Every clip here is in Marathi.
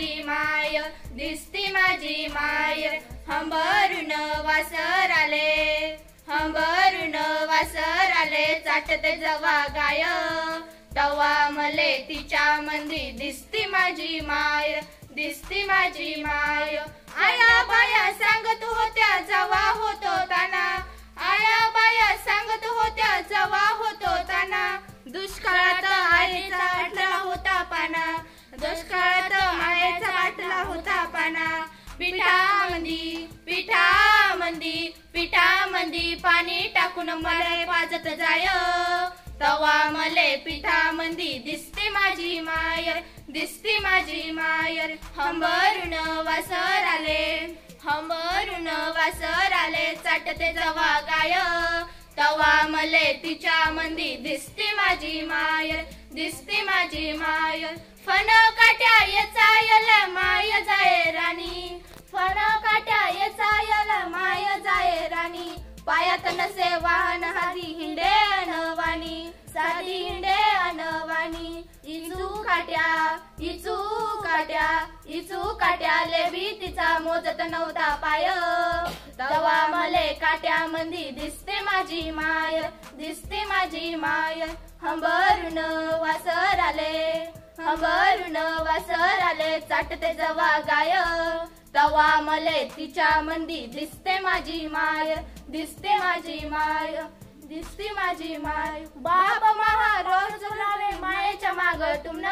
माझी माय दिसती माझी माय हंबरून वासर आले हंबरून वासर आले चाटते जवा गाय तवा मले तिच्या मंदी दिसती माझी माय दिसती माझी माय आया बाया सांगत होत्या जवा होतो ताना आया बाया सांगत होत्या जवा होतो ताना दुष्काळात आईचा वाटला होता पाना दुष्काळात आईचा वाटला होता पाना पिठामंदी पिठामंदी पिठामंदी पाणी टाकून मला पाजत जाय तवा मले पिठामंदी दिसते माझी मायर दिसते माझी मायर हंबरून वासर आले हंबरून वासर आले चाटते जवा गाय तवा मले तिच्या मंदी दिसते माझी मायर दिसते माझी मायर फन काट्या येचायल माय जाय राणी फन काट्या येचायल माय जाय राणी पायात नसे वाहन हाती हिंडे अनवाणी साधी हिंडे अनवाणी इचू काट्या इचू काट्या इचू काट्या लेबी तिचा मोजत नव्हता पाय तवा मले काट्या मंदी दिसते माझी माय दिसते माझी माय हंबरून वासर आले हंबरून वासर आले चाटते जवा गाय तवा मले तिच्या मंदी दिसते माझी माय दिसते माझी माय दिसते माझी माय बाप महारोज लावे मायेच्या माग टुमन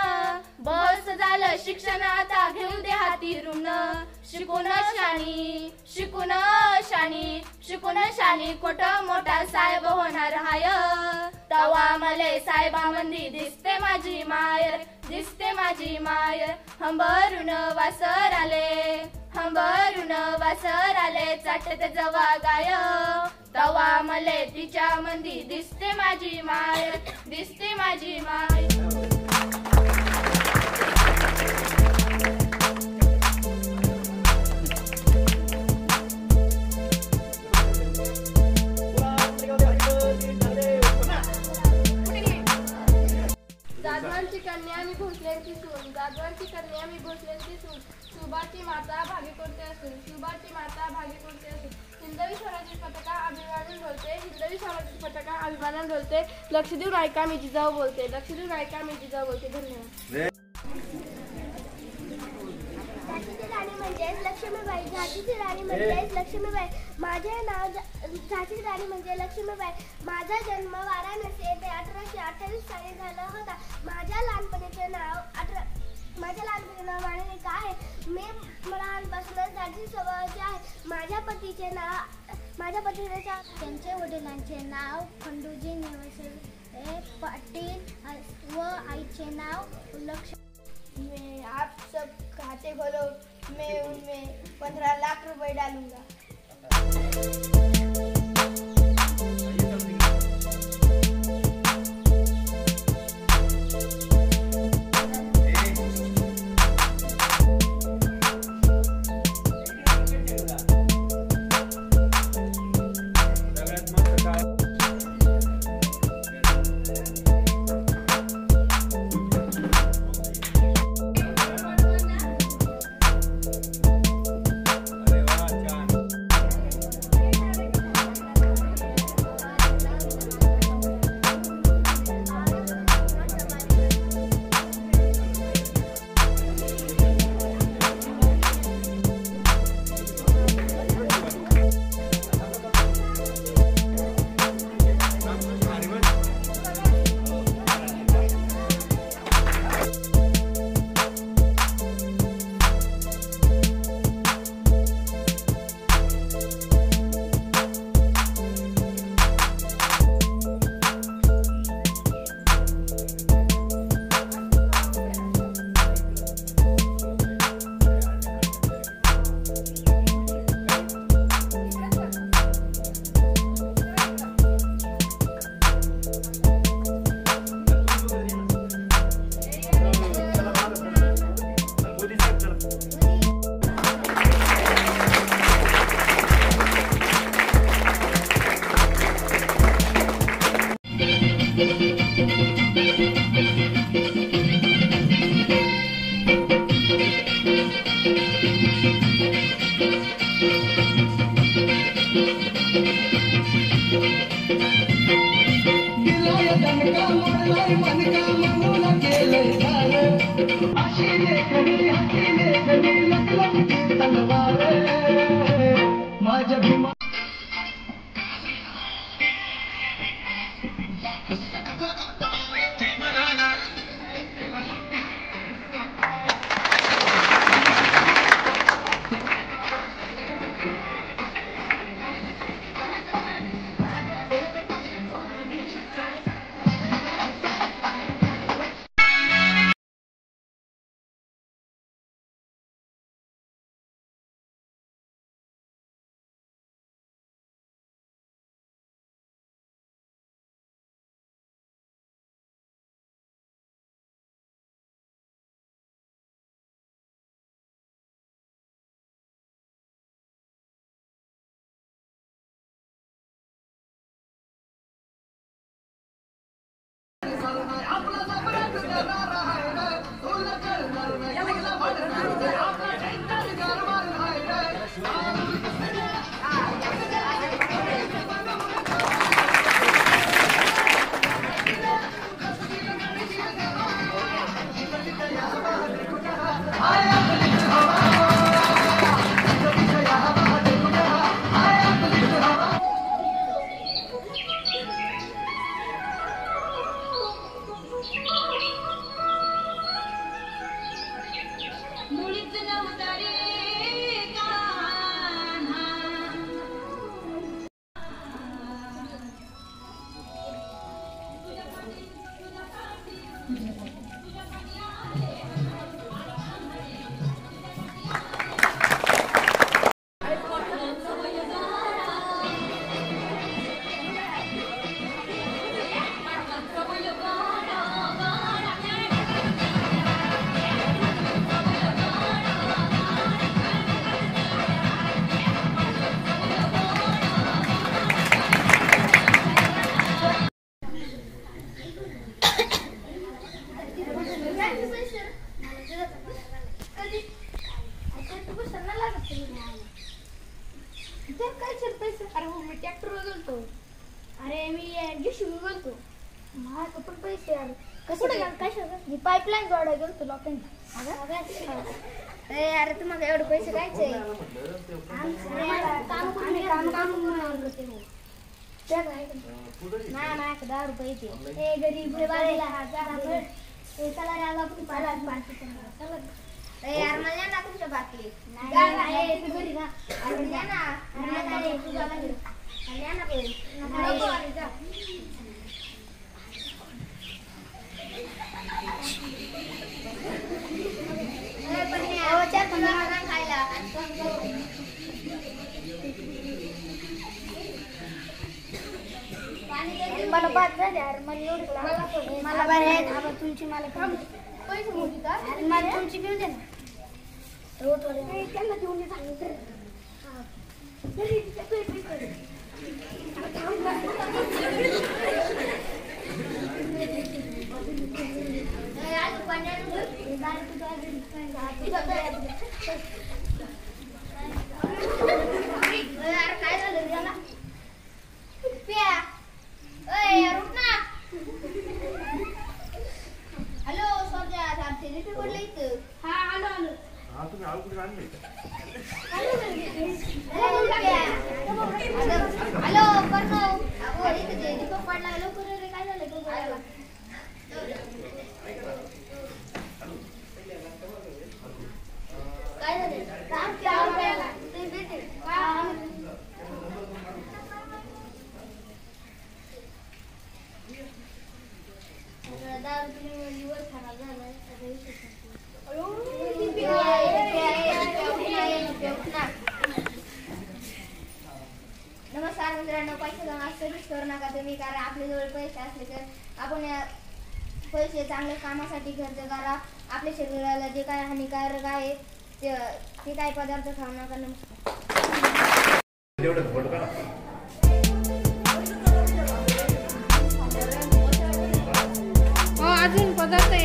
बस झालं शिक्षण आता घेऊ दे हाती रुमन शिकून शाणी शिकून शाणी शिकून शाणी कोट मोठा साहेब होणार हाय तवा मले साहेबा मंदी दिसते माझी मायर दिसते माझी मायर हंबरून वासर आले हंबरून वासर आले चाटते जवा गाय तवा मले तिच्या मंदी दिसते माझी माय दिसते माझी माय जाधवांची कन्या मी भोसलेंची सून जाधवांची कन्या मी भोसलेंची सून शुभाची माता भागी कोणते असून शुभाची माता भागी कोणते असून हिंदवी स्वराज्य पताका अभिमानान बोलते हिंदवी स्वराज्य पताका अभिमानान बोलते लक्ष देऊन ऐका मी जिजाऊ बोलते लक्ष देऊन ऐका मी जिजाऊ बोलते धन्यवाद राणी म्हणजेच लक्ष्मीबाई झाशीची राणी म्हणजेच लक्ष्मीबाई माझे नाव झाशीची राणी म्हणजे लक्ष्मीबाई माझा जन्म वाराणसी येथे 1828 साली झाला होता माझ्या लहानपणीचे नाव मानिका आहे मी लहानपासूनच झाशी स्वभावाचे आहे माझ्या पतीचे त्यांचे वडिलांचे नाव खंडूजी नेवसे पाटील व आईचे नाव लक्ष्मी मैं आप सब खाते खोलो मैं उनमें 15 लाख रुपए डालूंगा पाईपलाईन जोडायला गेलो तुला अरे तुम्हाला एवढे पैसे कायचे नाही 10 रुपये गरीब यार मला ना तुमच्या बाकी मला बाद झाले यार मला बरं आहे आता तुमची मला पैसे मोठी तर मला तुमची घेऊन दे ना त्यांना देऊन दे सांगितलं काय झालं त्याला हॅलो सोन्या लिपी पडलं इथं हा आलो तुम्ही आलो कुठे आणले हॅलो प्रणव इथे दीपक पडला लवकर रे काय झालं काय झालं नमस्कार मित्रांनो, पैसे जमा कधीच करू नका तुम्ही, कारण आपल्या जवळ पैसे असले तर आपण पैसे चांगल्या कामासाठी खर्च करा. आपल्या शरीराला जे काय हानिकारक आहे ते काय पदार्थ खाऊ नका. अजून पदार्थ